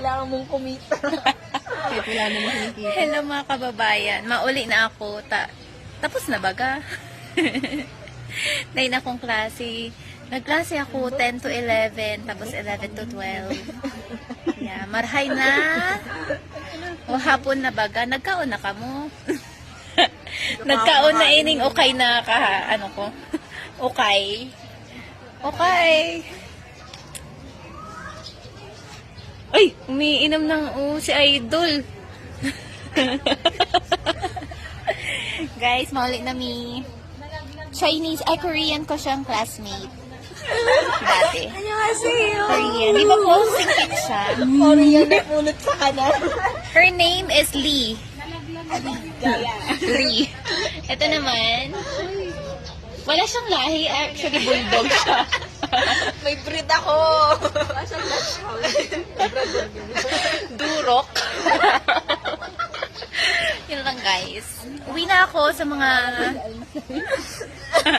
kailangan mong kumita. Kahit wala namang kinikita. Hello mga kababayan. Mauli na ako. Tapos na baga? Dahil akong klase. Nagklase ako 10 to 11, tapos 11 to 12. Yeah, marhay na. O hapon na baga. Nagkaon na ka mo. Nagkaon na ining okay na ka. Ano ko? Okay. Okay. Ay, umiinom ng si Idol. Guys, mauli na mi. Chinese, Korean ko siyang classmate. Dati. Korean. Di ba po singkit siya? Korean na pulot sa kanan. Her name is Lee. Lee. Ito naman, wala siyang lahi. Actually, bulldog siya. May breed ako. Durok. Yun lang guys. Uwi na ako sa mga